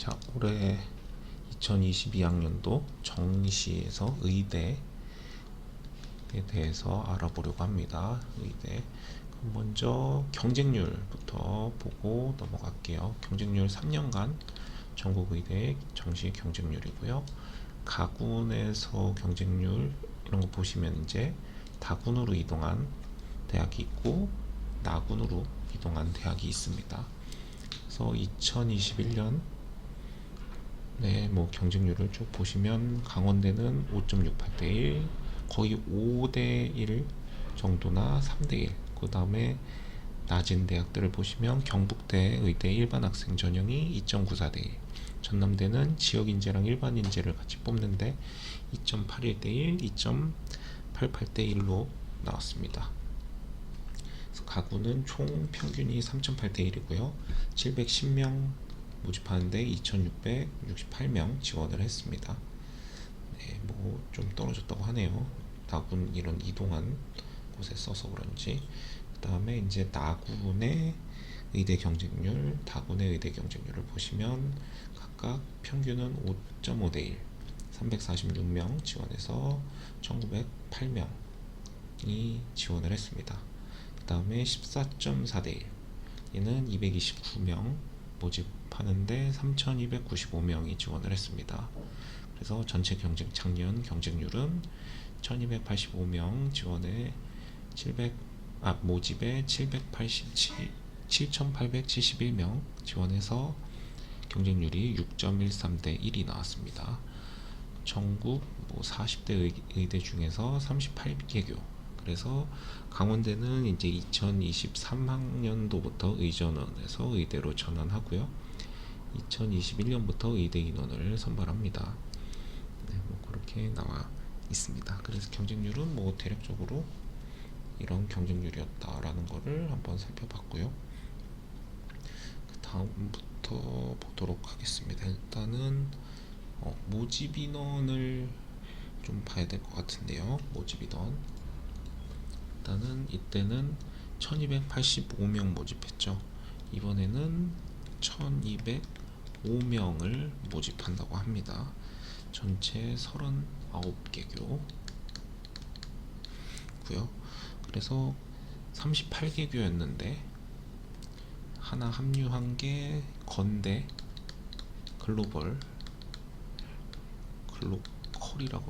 자, 올해 2022학년도 정시에서 의대에 대해서 알아보려고 합니다. 의대. 그럼 먼저 경쟁률부터 보고 넘어갈게요. 경쟁률 3년간 전국의대 정시 경쟁률이고요. 가군에서 경쟁률 이런 거 보시면 이제 다군으로 이동한 대학이 있고 나군으로 이동한 대학이 있습니다. 그래서 2021년 뭐 경쟁률을 쭉 보시면 강원대는 5.68대 1, 거의 5대 1 정도나 3대 1. 그 다음에 낮은 대학들을 보시면 경북대 의대 일반 학생 전형이 2.94대 1. 전남대는 지역 인재랑 일반 인재를 같이 뽑는데 2.81대 1, 2.88대 1로 나왔습니다. 그래서 가구는 총 평균이 3.8대 1이고요. 710명 모집하는데 2668명 지원을 했습니다. 네, 뭐 좀 떨어졌다고 하네요. 나군 이런 이동한 곳에 써서 그런지. 그 다음에 이제 나군의 의대 경쟁률, 다군의 의대 경쟁률을 보시면 각각 평균은 5.5대 1, 346명 지원해서 1908명이 지원을 했습니다. 그 다음에 14.4대 1, 얘는 229명 모집하는데 3295명이 지원을 했습니다. 그래서 전체 작년 경쟁률은 1285명 지원에 모집에 7871명 지원해서 경쟁률이 6.13대 1이 나왔습니다. 전국 40대 의대 중에서 38개교. 그래서 강원대는 이제 2023학년도부터 의전원에서 의대로 전환하고요. 2021년부터 의대 인원을 선발합니다. 네, 그렇게 나와 있습니다. 그래서 경쟁률은 대략적으로 이런 경쟁률이었다라는 거를 한번 살펴봤고요. 그 다음부터 보도록 하겠습니다. 일단은 모집 인원을 좀 봐야 될 것 같은데요. 모집 인원. 일단은 이때는 1285명 모집했죠. 이번에는 1205명을 모집한다고 합니다. 전체 39개교 고요. 그래서 38개교였는데 하나 합류한 게 건대 글로컬이라고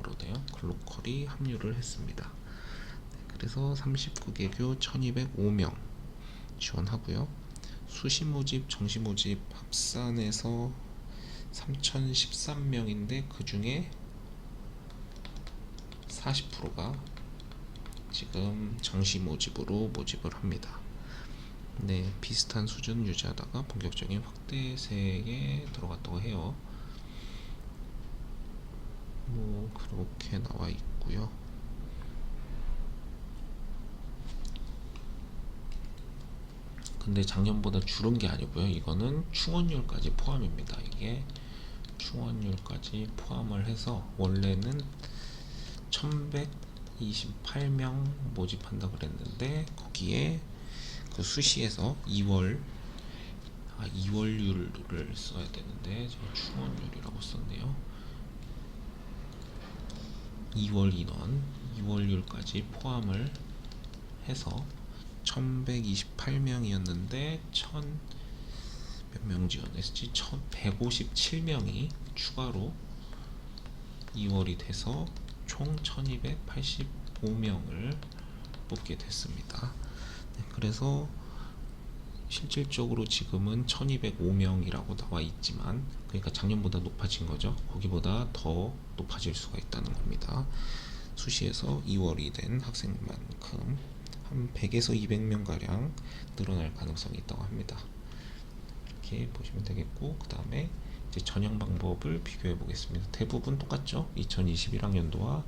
그러네요. 글로컬이 합류를 했습니다. 그래서 39개교 1205명 지원하고요. 수시 모집, 정시 모집 합산해서 3013명인데 그 중에 40%가 지금 정시 모집으로 모집을 합니다. 네, 비슷한 수준 유지하다가 본격적인 확대세에 들어갔다고 해요. 그렇게 나와 있고요. 근데 작년보다 줄은 게 아니고요. 이거는 충원률까지 포함입니다. 이게 충원률까지 포함을 해서 원래는 1128명 모집한다고 그랬는데 거기에 그 수시에서 2월률을 써야 되는데 제가 충원률이라고 썼네요. 2월 인원, 2월률까지 포함을 해서 1128명이었는데 몇 명 지원했지? 1157명이 추가로 2월이 돼서 총 1285명을 뽑게 됐습니다. 네, 그래서 실질적으로 지금은 1205명이라고 나와 있지만, 그러니까 작년보다 높아진 거죠. 거기보다 더 높아질 수가 있다는 겁니다. 수시에서 2월이 된 학생만큼 한 100에서 200명 가량 늘어날 가능성이 있다고 합니다. 이렇게 보시면 되겠고, 그 다음에 이제 전형 방법을 비교해 보겠습니다. 대부분 똑같죠. 2021학년도와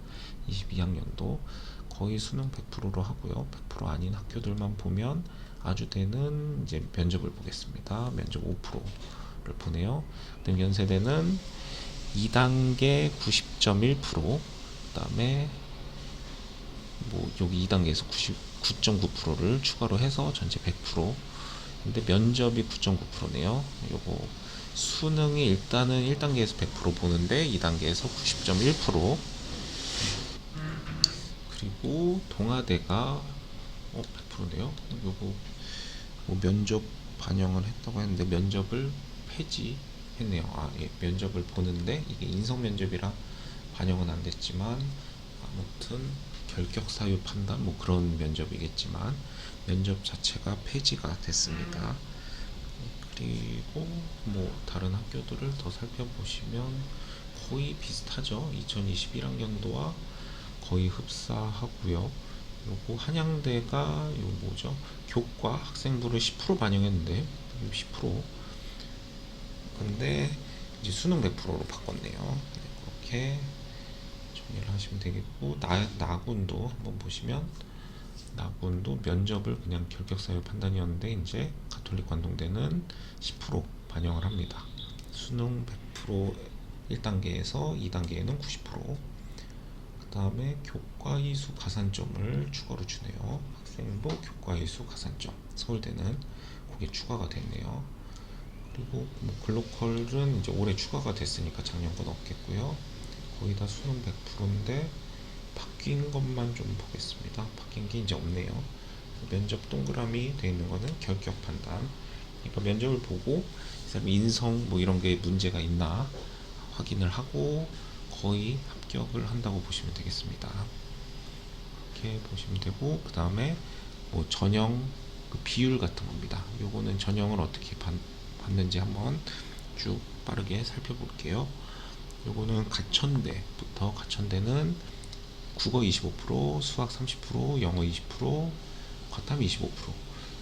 22학년도 거의 수능 100%로 하고요. 100% 아닌 학교들만 보면 아주대는 이제 면접을 보겠습니다. 면접 5%를 보네요. 그다음 연세대는 2단계 90.1%, 그 다음에 여기 2단계에서 99.9%를 추가로 해서 전체 100%. 근데 면접이 9.9%네요. 요거 수능이 일단은 1단계에서 100% 보는데 2단계에서 90.1%. 그리고 동아대가 100%네요. 요거 뭐 면접 반영을 했다고 했는데 면접을 폐지했네요. 예, 면접을 보는데 이게 인성 면접이라 반영은 안 됐지만 아무튼 결격 사유 판단 뭐 그런 면접이겠지만 면접 자체가 폐지가 됐습니다. 그리고 뭐 다른 학교들을 더 살펴보시면 거의 비슷하죠. 2021학년도와 거의 흡사하고요. 요거 한양대가 요 뭐죠? 교과 학생부를 10% 반영했는데 10%. 근데 이제 수능 100%로 바꿨네요. 그렇게 정리를 하시면 되겠고 나군도 한번 보시면 나군도 면접을 그냥 결격사유 판단이었는데 이제 가톨릭 관동대는 10% 반영을 합니다. 수능 100% 1단계에서 2단계에는 90%. 그 다음에 교과이수 가산점을 추가로 주네요. 학생부 교과이수 가산점 서울대는 그게 추가가 됐네요. 그리고 뭐 글로컬은 이제 올해 추가가 됐으니까 작년 건 없겠고요. 거의 다 수능 100%인데 바뀐 것만 좀 보겠습니다. 바뀐 게 이제 없네요. 면접 동그라미 돼 있는 거는 결격 판단. 그러니까 면접을 보고 이 사람 인성 뭐 이런 게 문제가 있나 확인을 하고 거의 합격을 한다고 보시면 되겠습니다. 이렇게 보시면 되고 그 다음에 뭐 전형 그 비율 같은 겁니다. 요거는 전형을 어떻게 받는지 한번 쭉 빠르게 살펴볼게요. 요거는 가천대부터 가천대는 국어 25%, 수학 30%, 영어 20%, 과탐 25%.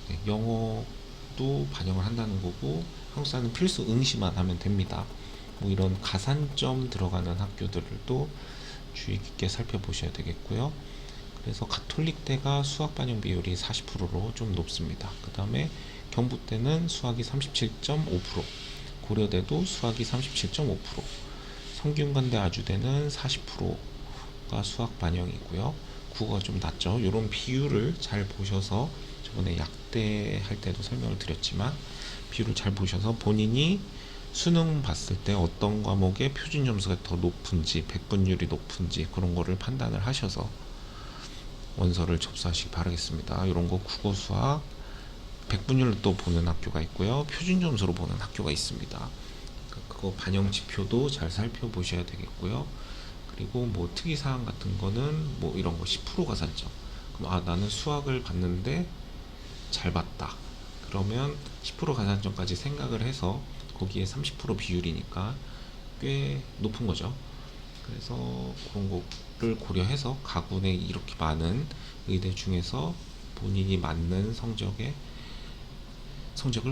네, 영어도 반영을 한다는 거고 한국사는 필수 응시만 하면 됩니다. 뭐 이런 가산점 들어가는 학교들도 주의 깊게 살펴보셔야 되겠고요. 그래서 가톨릭대가 수학 반영 비율이 40%로 좀 높습니다. 그 다음에 경북대는 수학이 37.5%, 고려대도 수학이 37.5%, 성균관대 아주대는 40%가 수학 반영이고요. 국어가 좀 낮죠. 이런 비율을 잘 보셔서 저번에 약대 할 때도 설명을 드렸지만 비율을 잘 보셔서 본인이 수능 봤을 때 어떤 과목의 표준 점수가 더 높은지 백분율이 높은지 그런 거를 판단을 하셔서 원서를 접수하시기 바라겠습니다. 이런 거 국어 수학 백분율로 또 보는 학교가 있고요. 표준 점수로 보는 학교가 있습니다. 그거 반영 지표도 잘 살펴보셔야 되겠고요. 그리고 뭐 특이사항 같은 거는 뭐 이런 거 10% 가산점. 그럼 나는 수학을 봤는데 잘 봤다. 그러면 10% 가산점까지 생각을 해서 거기에 30% 비율이니까 꽤 높은 거죠. 그래서 그런 거를 고려해서 가군에 이렇게 많은 의대 중에서 본인이 맞는 성적을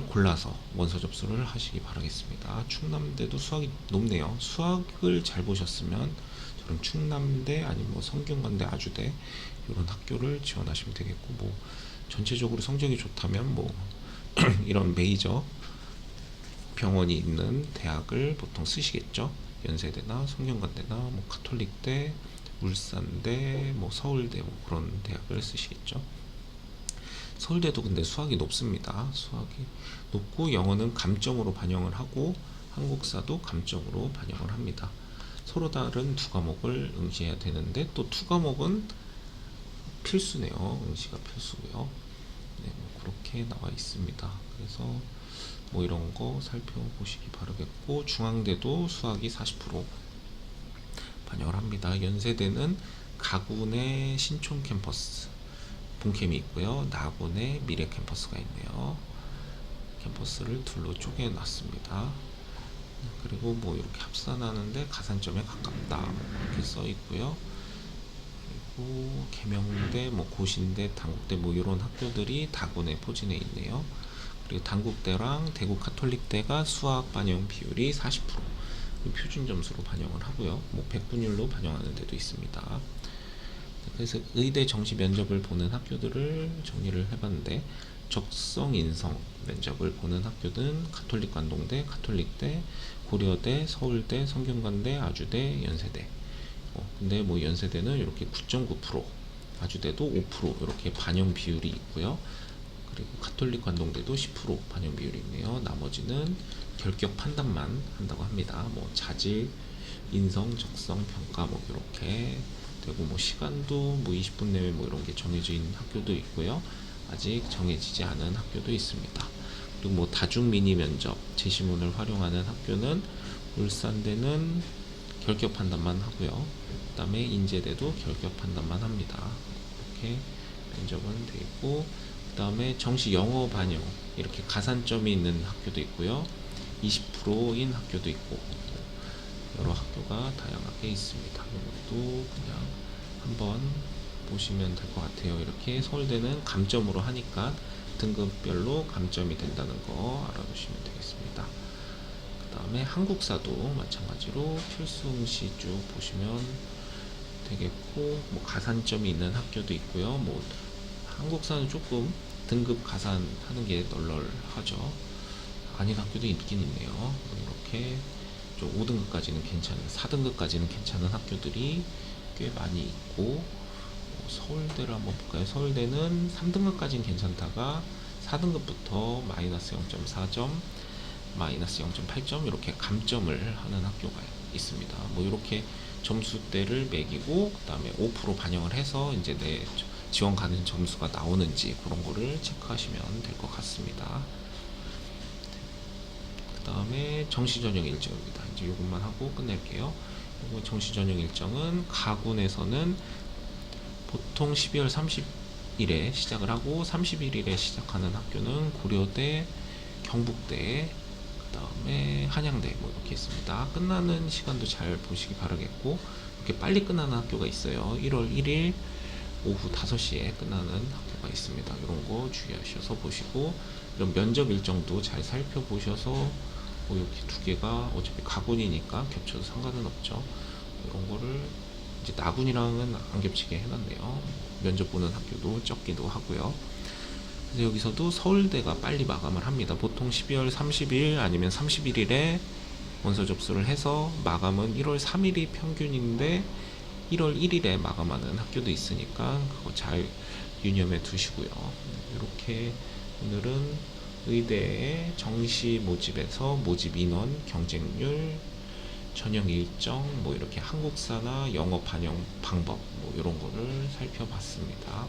골라서 원서 접수를 하시기 바라겠습니다. 충남대도 수학이 높네요. 수학을 잘 보셨으면 저는 충남대 아니면 뭐 성균관대 아주대 이런 학교를 지원하시면 되겠고 뭐 전체적으로 성적이 좋다면 뭐 이런 메이저 병원이 있는 대학을 보통 쓰시겠죠. 연세대나 성균관대나 뭐 가톨릭대, 울산대, 뭐 서울대 뭐 그런 대학을 쓰시겠죠. 서울대도 근데 수학이 높습니다. 수학이 높고 영어는 감점으로 반영을 하고 한국사도 감점으로 반영을 합니다. 서로 다른 두 과목을 응시해야 되는데 또 두 과목은 필수네요. 응시가 필수고요. 네, 뭐 그렇게 나와 있습니다. 그래서 뭐 이런 거 살펴보시기 바라겠고 중앙대도 수학이 40% 반영을 합니다. 연세대는 가군의 신촌 캠퍼스 본캠이 있고요. 나군의 미래 캠퍼스가 있네요. 캠퍼스를 둘로 쪼개놨습니다. 그리고 뭐 이렇게 합산하는데 가산점에 가깝다 이렇게 써 있고요. 그리고 계명대, 뭐 고신대, 단국대 뭐 이런 학교들이 다군에 포진해 있네요. 그리고 단국대랑 대구 가톨릭대가 수학 반영 비율이 40% 표준 점수로 반영을 하고요. 뭐 백분율로 반영하는 데도 있습니다. 그래서 의대 정시 면접을 보는 학교들을 정리를 해봤는데 적성 인성 면접을 보는 학교는 가톨릭 관동대, 가톨릭대, 고려대, 서울대, 성균관대, 아주대, 연세대. 근데 뭐 연세대는 이렇게 9.9%, 아주대도 5% 이렇게 반영 비율이 있고요. 그리고 가톨릭 관동대도 10% 반영 비율이 있네요. 나머지는 결격 판단만 한다고 합니다. 뭐 자질, 인성, 적성, 평가 뭐 이렇게 되고, 뭐 시간도 뭐 20분 내외 뭐 이런 게 정해진 학교도 있고요. 아직 정해지지 않은 학교도 있습니다. 그리고 뭐 다중 미니 면접, 제시문을 활용하는 학교는 울산대는 결격 판단만 하고요. 그 다음에 인제대도 결격 판단만 합니다. 이렇게 면접은 돼 있고, 그 다음에 정시 영어 반영 이렇게 가산점이 있는 학교도 있고요. 20%인 학교도 있고, 여러 학교가 다양하게 있습니다. 이것도 그냥 한번 보시면 될 것 같아요. 이렇게 서울대는 감점으로 하니까 등급별로 감점이 된다는 거 알아두시면 되겠습니다. 그 다음에 한국사도 마찬가지로 필수응시 쭉 보시면 되겠고, 뭐 가산점이 있는 학교도 있고요. 뭐 한국사는 조금 등급 가산하는 게 널널하죠. 아닌 학교도 있긴 있네요. 이렇게 좀 5등급까지는 괜찮은, 4등급까지는 괜찮은 학교들이 꽤 많이 있고, 서울대를 한번 볼까요? 서울대는 3등급까지는 괜찮다가 4등급부터 마이너스 0.4점, 마이너스 0.8점 이렇게 감점을 하는 학교가 있습니다. 뭐 이렇게 점수대를 매기고 그 다음에 5% 반영을 해서 이제 내 지원 가는 점수가 나오는지 그런 거를 체크하시면 될 것 같습니다. 그 다음에 정시 전형 일정입니다. 이제 이것만 하고 끝낼게요. 이거 정시 전형 일정은 가군에서는 보통 12월 30일에 시작을 하고 31일에 시작하는 학교는 고려대, 경북대, 그 다음에 한양대 뭐 이렇게 있습니다. 끝나는 시간도 잘 보시기 바라겠고, 이렇게 빨리 끝나는 학교가 있어요. 1월 1일 오후 5시에 끝나는 학교가 있습니다. 이런 거 주의하셔서 보시고, 이런 면접 일정도 잘 살펴보셔서, 뭐 이렇게 두 개가 어차피 가군이니까 겹쳐도 상관은 없죠. 이런 거를 이제 나군이랑은 안 겹치게 해놨네요. 면접 보는 학교도 적기도 하고요. 그래서 여기서도 서울대가 빨리 마감을 합니다. 보통 12월 30일 아니면 31일에 원서 접수를 해서 마감은 1월 3일이 평균인데 1월 1일에 마감하는 학교도 있으니까 그거 잘 유념해 두시고요. 이렇게 오늘은 의대의 정시 모집에서 모집 인원, 경쟁률, 전형 일정, 뭐 이렇게 한국사나 영어 반영 방법 뭐 이런 거를 살펴봤습니다.